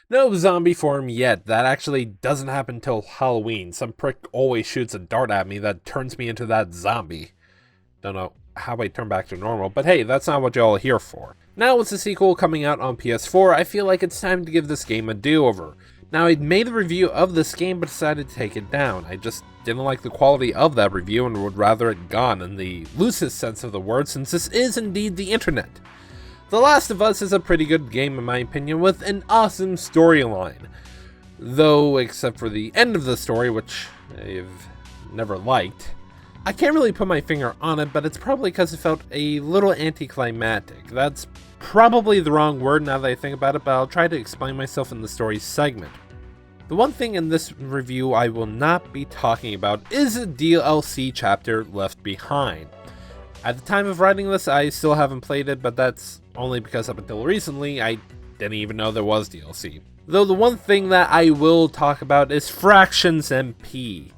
No zombie form yet. That actually doesn't happen till Halloween. Some prick always shoots a dart at me that turns me into that zombie. Don't know how I turn back to normal, but hey, that's not what y'all are here for. Now with the sequel coming out on PS4, I feel like it's time to give this game a do-over. Now, I'd made a review of this game but decided to take it down. I just didn't like the quality of that review and would rather it gone in the loosest sense of the word, since this is indeed the internet. The Last of Us is a pretty good game in my opinion, with an awesome storyline. Though, except for the end of the story, which I've never liked. I can't really put my finger on it, but it's probably because it felt a little anticlimactic. That's probably the wrong word now that I think about it, but I'll try to explain myself in the story segment. The one thing in this review I will not be talking about is a DLC chapter Left Behind. At the time of writing this, I still haven't played it, but that's only because up until recently, I didn't even know there was DLC. Though the one thing that I will talk about is Fractions MP.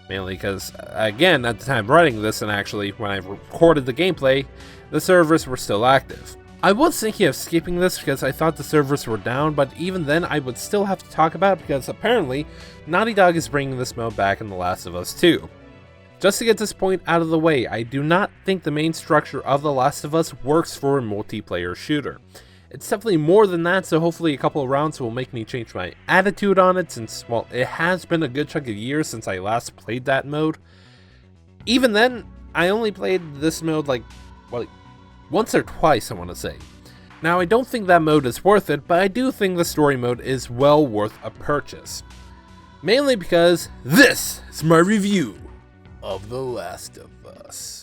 Mainly because, again, at the time of writing this, and actually when I recorded the gameplay, the servers were still active. I was thinking of skipping this because I thought the servers were down, but even then I would still have to talk about it because apparently Naughty Dog is bringing this mode back in The Last of Us 2. Just to get this point out of the way, I do not think the main structure of The Last of Us works for a multiplayer shooter. It's definitely more than that, so hopefully a couple of rounds will make me change my attitude on it since, well, it has been a good chunk of years since I last played that mode. Even then, I only played this mode like once or twice, I want to say. Now, I don't think that mode is worth it, but I do think the story mode is well worth a purchase. Mainly because this is my review of The Last of Us.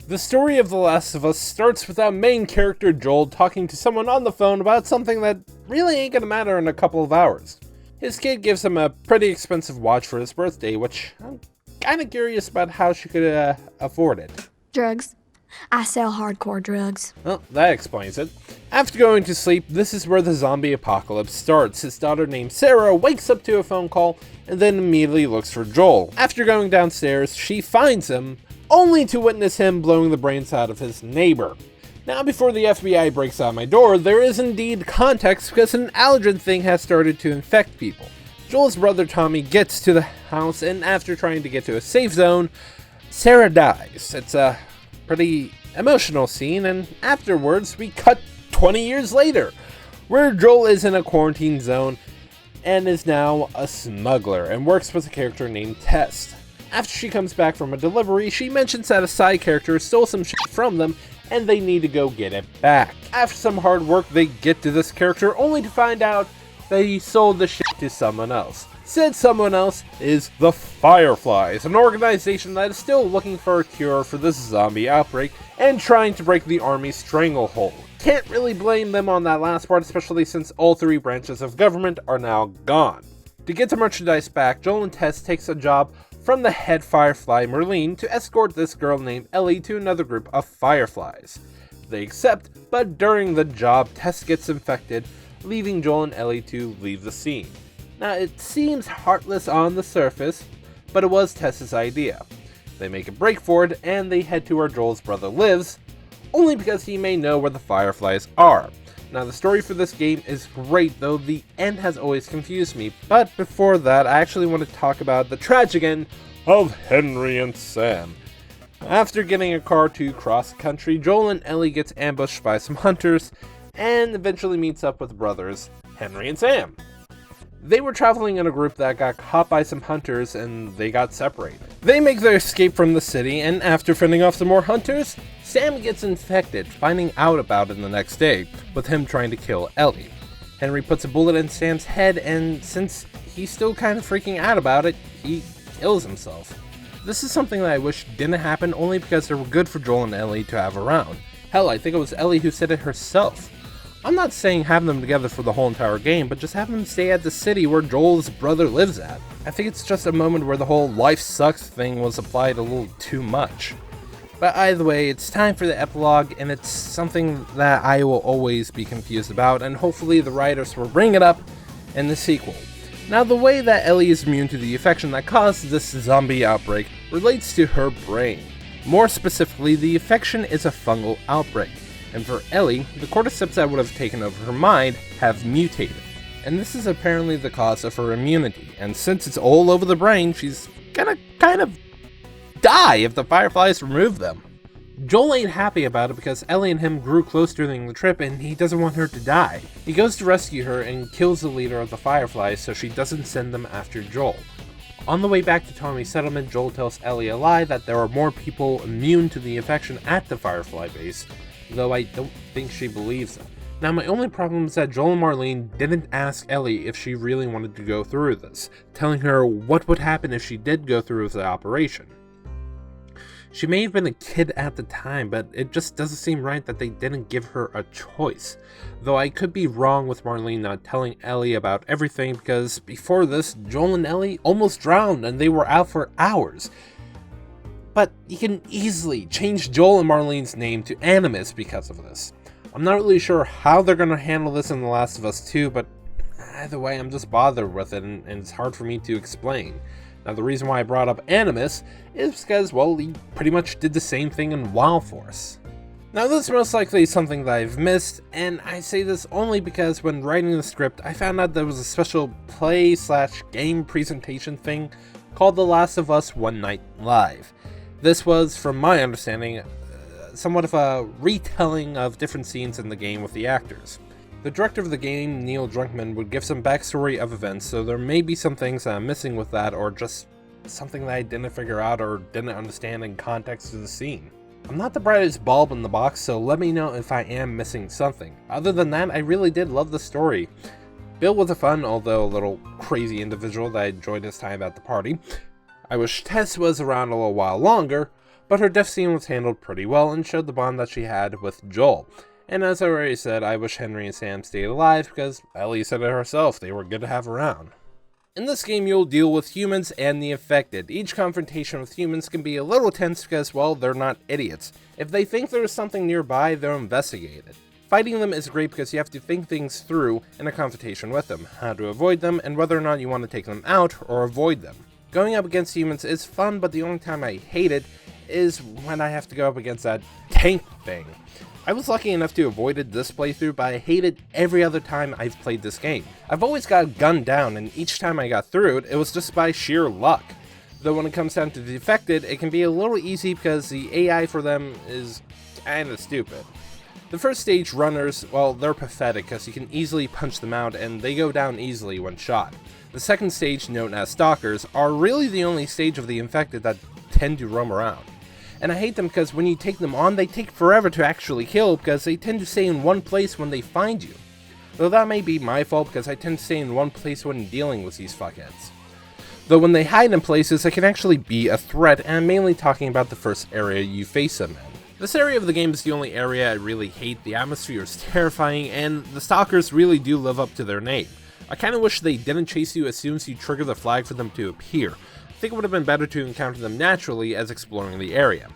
The story of The Last of Us starts with our main character Joel talking to someone on the phone about something that really ain't gonna matter in a couple of hours. His kid gives him a pretty expensive watch for his birthday, which I'm kinda curious about how she could afford it. Drugs. I sell hardcore drugs. Well, that explains it. After going to sleep, this is where the zombie apocalypse starts. His daughter named Sarah wakes up to a phone call and then immediately looks for Joel. After going downstairs, she finds him, only to witness him blowing the brains out of his neighbor. Now, before the FBI breaks out my door, there is indeed context because an allergen thing has started to infect people. Joel's brother Tommy gets to the house, and after trying to get to a safe zone, Sarah dies. It's a pretty emotional scene, and afterwards we cut 20 years later, where Joel is in a quarantine zone and is now a smuggler and works with a character named Tess. After she comes back from a delivery, she mentions that a side character stole some shit from them and they need to go get it back. After some hard work, they get to this character only to find out that he sold the shit to someone else. Said someone else is the Fireflies, an organization that is still looking for a cure for this zombie outbreak and trying to break the army's stranglehold. Can't really blame them on that last part, especially since all three branches of government are now gone. To get the merchandise back, Joel and Tess takes a job from the head Firefly, Merlene, to escort this girl named Ellie to another group of Fireflies. They accept, but during the job, Tess gets infected, leaving Joel and Ellie to leave the scene. Now, it seems heartless on the surface, but it was Tess's idea. They make a break for it, and they head to where Joel's brother lives, only because he may know where the Fireflies are. Now, the story for this game is great, though the end has always confused me. But before that, I actually want to talk about the tragic end of Henry and Sam. After getting a car to cross country, Joel and Ellie gets ambushed by some hunters, and eventually meets up with brothers Henry and Sam. They were traveling in a group that got caught by some hunters, and they got separated. They make their escape from the city, and after fending off some more hunters, Sam gets infected, finding out about it the next day, with him trying to kill Ellie. Henry puts a bullet in Sam's head, and since he's still kind of freaking out about it, he kills himself. This is something that I wish didn't happen only because they were good for Joel and Ellie to have around. Hell, I think it was Ellie who said it herself. I'm not saying have them together for the whole entire game, but just have them stay at the city where Joel's brother lives at. I think it's just a moment where the whole life sucks thing was applied a little too much. But either way, it's time for the epilogue, and it's something that I will always be confused about, and hopefully the writers will bring it up in the sequel. Now, the way that Ellie is immune to the infection that caused this zombie outbreak relates to her brain. More specifically, the infection is a fungal outbreak, and for Ellie, the cordyceps that would have taken over her mind have mutated. And this is apparently the cause of her immunity, and since it's all over the brain, she's gonna kind of die if the Fireflies remove them. Joel ain't happy about it because Ellie and him grew close during the trip and he doesn't want her to die. He goes to rescue her and kills the leader of the Fireflies so she doesn't send them after Joel. On the way back to Tommy's settlement, Joel tells Ellie a lie that there are more people immune to the infection at the Firefly base, though I don't think she believes him. Now, my only problem is that Joel and Marlene didn't ask Ellie if she really wanted to go through this, telling her what would happen if she did go through with the operation. She may have been a kid at the time, but it just doesn't seem right that they didn't give her a choice. Though I could be wrong with Marlene not telling Ellie about everything, because before this, Joel and Ellie almost drowned and they were out for hours. But you can easily change Joel and Marlene's name to Animus because of this. I'm not really sure how they're going to handle this in The Last of Us 2, but either way, I'm just bothered with it, and it's hard for me to explain. Now, the reason why I brought up Animus is because, well, he pretty much did the same thing in Wild Force. Now, this most likely is something that I've missed, and I say this only because when writing the script, I found out there was a special play/game presentation thing called The Last of Us One Night Live. This was, from my understanding, somewhat of a retelling of different scenes in the game with the actors. The director of the game, Neil Druckmann, would give some backstory of events, so there may be some things that I'm missing with that, or just something that I didn't figure out or didn't understand in context of the scene. I'm not the brightest bulb in the box, so let me know if I am missing something. Other than that, I really did love the story. Bill was a fun, although a little crazy individual that I enjoyed his time at the party. I wish Tess was around a little while longer, but her death scene was handled pretty well and showed the bond that she had with Joel. And as I already said, I wish Henry and Sam stayed alive because Ellie said it herself, they were good to have around. In this game, you'll deal with humans and the infected. Each confrontation with humans can be a little tense because, well, they're not idiots. If they think there's something nearby, they'll investigate it. Fighting them is great because you have to think things through in a confrontation with them, how to avoid them, and whether or not you want to take them out or avoid them. Going up against humans is fun, but the only time I hate it is when I have to go up against that tank thing. I was lucky enough to avoid it this playthrough, but I hate it every other time I've played this game. I've always got gunned down, and each time I got through it, it was just by sheer luck. Though when it comes down to the infected, it can be a little easy because the AI for them is kinda stupid. The first stage runners, well, they're pathetic because you can easily punch them out and they go down easily when shot. The second stage, known as stalkers, are really the only stage of the infected that tend to roam around. And I hate them because when you take them on, they take forever to actually kill because they tend to stay in one place when they find you. Though that may be my fault because I tend to stay in one place when dealing with these fuckheads. Though when they hide in places, it can actually be a threat, and I'm mainly talking about the first area you face them in. This area of the game is the only area I really hate. The atmosphere is terrifying, and the stalkers really do live up to their name. I kinda wish they didn't chase you as soon as you trigger the flag for them to appear. I think it would have been better to encounter them naturally as exploring the area.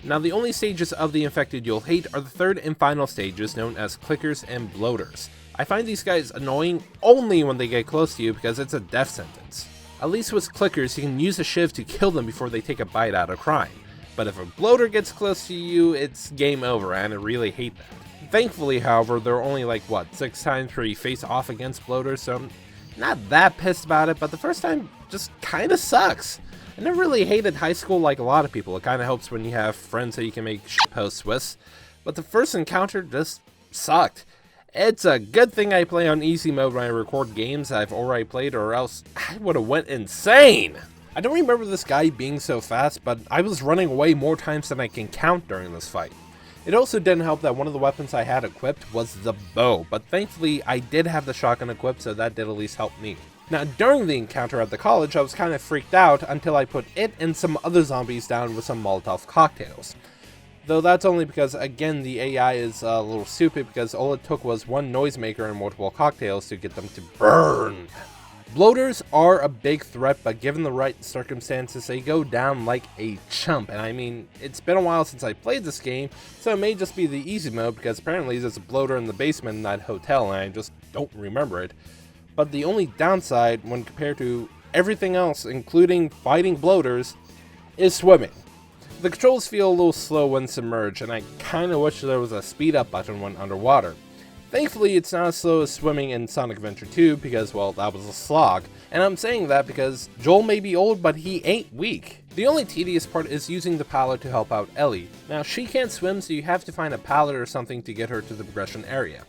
Now, the only stages of the infected you'll hate are the third and final stages, known as clickers and bloaters. I find these guys annoying only when they get close to you because it's a death sentence. At least with clickers, you can use a shiv to kill them before they take a bite out of crime. But if a bloater gets close to you, it's game over, and I really hate that. Thankfully, however, there are only 6 times where you face off against bloaters, so I'm not that pissed about it, but the first time just kinda sucks. I never really hated high school like a lot of people. It kinda helps when you have friends that you can make shitposts with, but the first encounter just sucked. It's a good thing I play on easy mode when I record games I've already played, or else I would've went insane! I don't remember this guy being so fast, but I was running away more times than I can count during this fight. It also didn't help that one of the weapons I had equipped was the bow, but thankfully I did have the shotgun equipped, so that did at least help me. Now, during the encounter at the college, I was kind of freaked out until I put it and some other zombies down with some Molotov cocktails. Though that's only because, again, the AI is a little stupid because all it took was one noisemaker and multiple cocktails to get them to burn. Bloaters are a big threat, but given the right circumstances, they go down like a chump. And I mean, it's been a while since I played this game, so it may just be the easy mode because apparently there's a bloater in the basement in that hotel and I just don't remember it. But the only downside when compared to everything else, including fighting bloaters, is swimming. The controls feel a little slow when submerged, and I kinda wish there was a speed up button when underwater. Thankfully, it's not as slow as swimming in Sonic Adventure 2 because, well, that was a slog. And I'm saying that because Joel may be old, but he ain't weak. The only tedious part is using the pallet to help out Ellie. Now, she can't swim, so you have to find a pallet or something to get her to the progression area.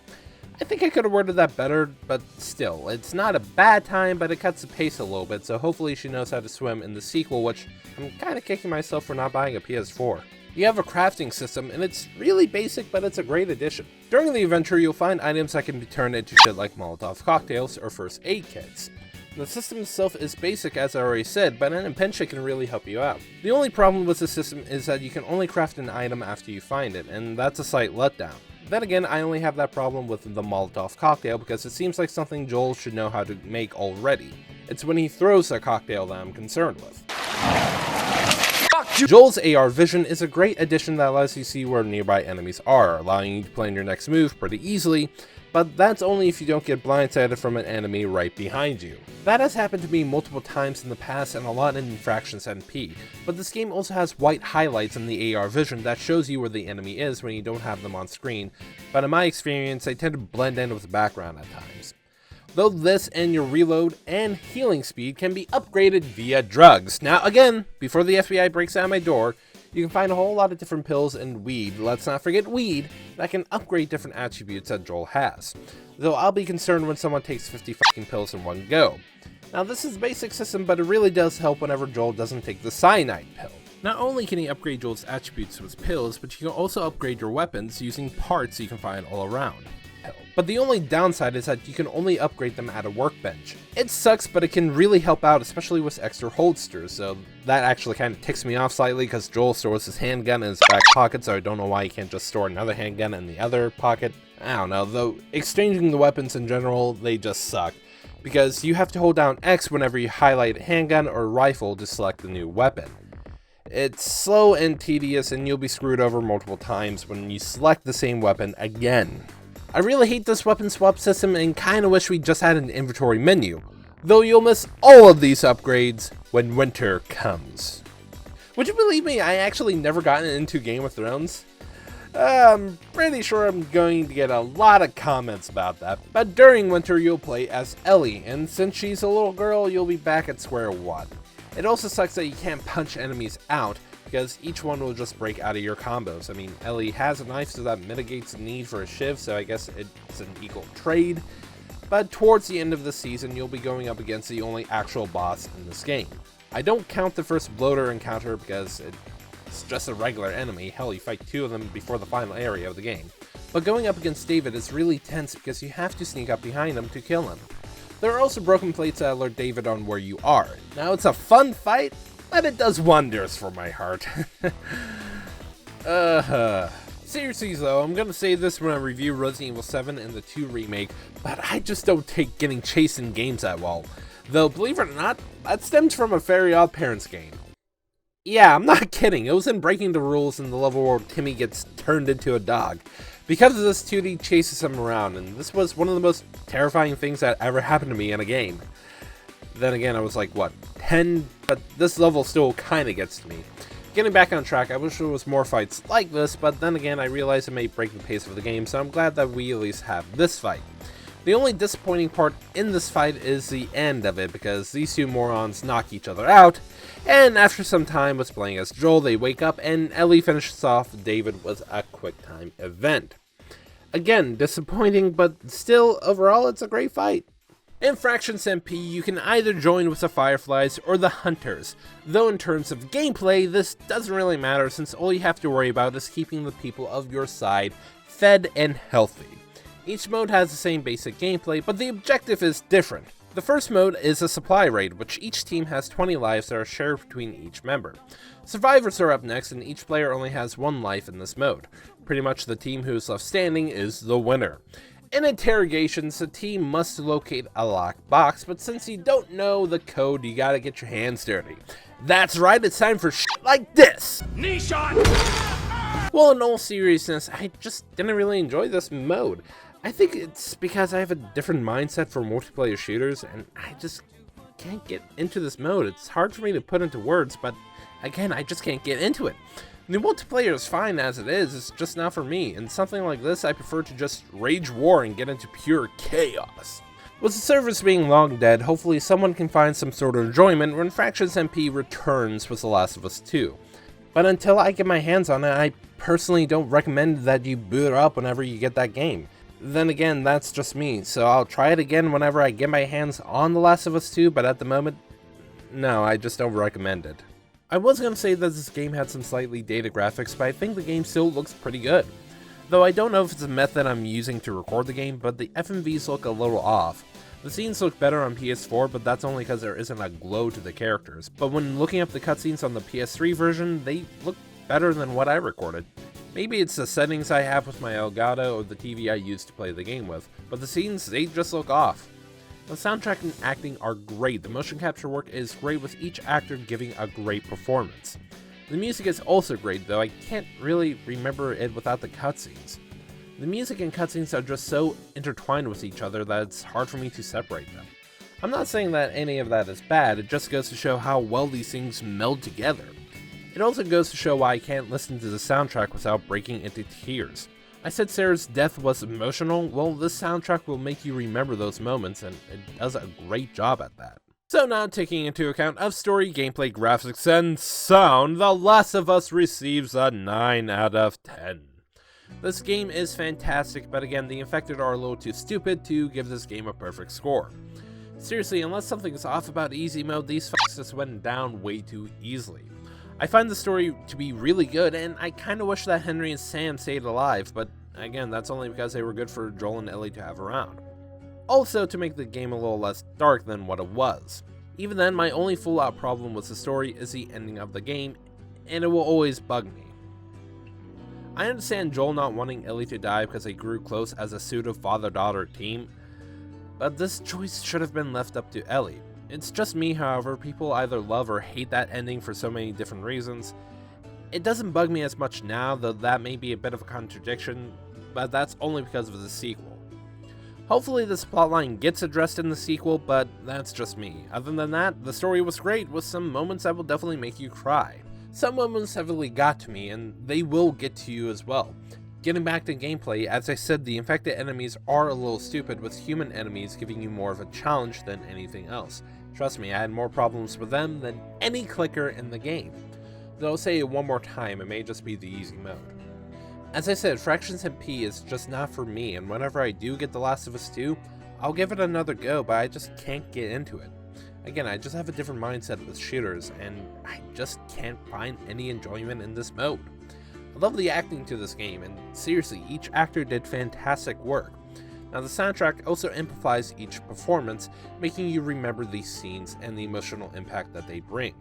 I think I could have worded that better, but still, it's not a bad time, but it cuts the pace a little bit, so hopefully she knows how to swim in the sequel, which I'm kinda kicking myself for not buying a PS4. You have a crafting system, and it's really basic, but it's a great addition. During the adventure, you'll find items that can be turned into shit like Molotov cocktails or first aid kits. The system itself is basic, as I already said, but an pinch can really help you out. The only problem with the system is that you can only craft an item after you find it, and that's a slight letdown. Then again, I only have that problem with the Molotov cocktail because it seems like something Joel should know how to make already. It's when he throws a cocktail that I'm concerned with. Joel's AR vision is a great addition that allows you to see where nearby enemies are, allowing you to plan your next move pretty easily, but that's only if you don't get blindsided from an enemy right behind you. That has happened to me multiple times in the past and a lot in Infractions NP, but this game also has white highlights in the AR vision that shows you where the enemy is when you don't have them on screen, but in my experience they tend to blend in with the background at times. Though this and your reload and healing speed can be upgraded via drugs. Now again, before the FBI breaks down my door, you can find a whole lot of different pills and weed, let's not forget weed, that can upgrade different attributes that Joel has. Though I'll be concerned when someone takes 50 fucking pills in one go. Now this is a basic system, but it really does help whenever Joel doesn't take the cyanide pill. Not only can you upgrade Joel's attributes with pills, but you can also upgrade your weapons using parts you can find all around. But the only downside is that you can only upgrade them at a workbench. It sucks, but it can really help out, especially with extra holsters, so that actually kind of ticks me off slightly because Joel stores his handgun in his back pocket, so I don't know why he can't just store another handgun in the other pocket. I don't know, though exchanging the weapons in general, they just suck, because you have to hold down X whenever you highlight a handgun or rifle to select the new weapon. It's slow and tedious, and you'll be screwed over multiple times when you select the same weapon again. I really hate this weapon swap system and kinda wish we just had an inventory menu, though you'll miss all of these upgrades when winter comes. Would you believe me, I actually never gotten into Game of Thrones? I'm pretty sure I'm going to get a lot of comments about that, but during winter you'll play as Ellie, and since she's a little girl, you'll be back at square one. It also sucks that you can't punch enemies out, because each one will just break out of your combos. I mean, Ellie has a knife, so that mitigates the need for a shiv, so I guess it's an equal trade. But towards the end of the season, you'll be going up against the only actual boss in this game. I don't count the first bloater encounter because it's just a regular enemy. Hell, you fight two of them before the final area of the game. But going up against David is really tense because you have to sneak up behind him to kill him. There are also broken plates that alert David on where you are. Now, it's a fun fight, but it does wonders for my heart. Seriously though, I'm gonna say this when I review Resident Evil 7 and the 2 remake, but I just don't take getting chased in games that well. Though, believe it or not, that stems from a Very Odd Parents game. Yeah, I'm not kidding, it was in Breaking the Rules in the level where Timmy gets turned into a dog. Because of this, 2D chases him around, and this was one of the most terrifying things that ever happened to me in a game. Then again, I was like, what, 10? But this level still kinda gets to me. Getting back on track, I wish there was more fights like this, but then again, I realized it may break the pace of the game, so I'm glad that we at least have this fight. The only disappointing part in this fight is the end of it, because these two morons knock each other out, and after some time with playing as Joel, they wake up, and Ellie finishes off David with a quick time event. Again, disappointing, but still, overall, it's a great fight. In Fractions MP, you can either join with the Fireflies or the Hunters, though in terms of gameplay, this doesn't really matter since all you have to worry about is keeping the people of your side fed and healthy. Each mode has the same basic gameplay, but the objective is different. The first mode is a supply raid, which each team has 20 lives that are shared between each member. Survivors are up next, and each player only has 1 life in this mode. Pretty much the team who is left standing is the winner. In interrogations, the team must locate a locked box, but since you don't know the code, you gotta get your hands dirty. That's right, it's time for shit like this! Knee shot! Well, in all seriousness, I just didn't really enjoy this mode. I think it's because I have a different mindset for multiplayer shooters, and I just can't get into this mode. It's hard for me to put into words, but again, I just can't get into it. The multiplayer is fine as it is, it's just not for me, and something like this I prefer to just rage war and get into pure chaos. With the servers being long dead, hopefully someone can find some sort of enjoyment when Fractions MP returns with The Last of Us 2. But until I get my hands on it, I personally don't recommend that you boot it up whenever you get that game. Then again, that's just me, so I'll try it again whenever I get my hands on The Last of Us 2, but at the moment, no, I just don't recommend it. I was going to say that this game had some slightly dated graphics, but I think the game still looks pretty good. Though I don't know if it's a method I'm using to record the game, but the FMVs look a little off. The scenes look better on PS4, but that's only because there isn't a glow to the characters. But when looking up the cutscenes on the PS3 version, they look better than what I recorded. Maybe it's the settings I have with my Elgato or the TV I use to play the game with, but the scenes, they just look off. The soundtrack and acting are great. The motion capture work is great, with each actor giving a great performance. The music is also great, though I can't really remember it without the cutscenes. The music and cutscenes are just so intertwined with each other that it's hard for me to separate them. I'm not saying that any of that is bad, it just goes to show how well these things meld together. It also goes to show why I can't listen to the soundtrack without breaking into tears. I said Sarah's death was emotional. Well, this soundtrack will make you remember those moments, and it does a great job at that. So now, taking into account of story, gameplay, graphics, and sound, The Last of Us receives a 9 out of 10. This game is fantastic, but again, the infected are a little too stupid to give this game a perfect score. Seriously, unless something is off about easy mode, these fucks just went down way too easily. I find the story to be really good, and I kinda wish that Henry and Sam stayed alive, but again, that's only because they were good for Joel and Ellie to have around. Also, to make the game a little less dark than what it was. Even then, my only full-out problem with the story is the ending of the game, and it will always bug me. I understand Joel not wanting Ellie to die because they grew close as a pseudo-father-daughter team, but this choice should have been left up to Ellie. It's just me, however, people either love or hate that ending for so many different reasons. It doesn't bug me as much now, though that may be a bit of a contradiction, but that's only because of the sequel. Hopefully this plotline gets addressed in the sequel, but that's just me. Other than that, the story was great, with some moments that will definitely make you cry. Some moments have really got to me, and they will get to you as well. Getting back to gameplay, as I said, the infected enemies are a little stupid, with human enemies giving you more of a challenge than anything else. Trust me, I had more problems with them than any clicker in the game. Though I'll say it one more time, it may just be the easy mode. As I said, Fractions MP is just not for me, and whenever I do get The Last of Us 2, I'll give it another go, but I just can't get into it. Again, I just have a different mindset with shooters, and I just can't find any enjoyment in this mode. I love the acting to this game, and seriously, each actor did fantastic work. Now, the soundtrack also amplifies each performance, making you remember these scenes and the emotional impact that they bring.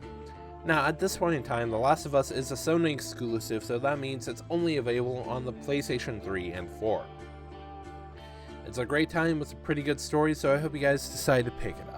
Now, at this point in time, The Last of Us is a Sony exclusive, so that means it's only available on the PlayStation 3 and 4. It's a great time with a pretty good story, so I hope you guys decide to pick it up.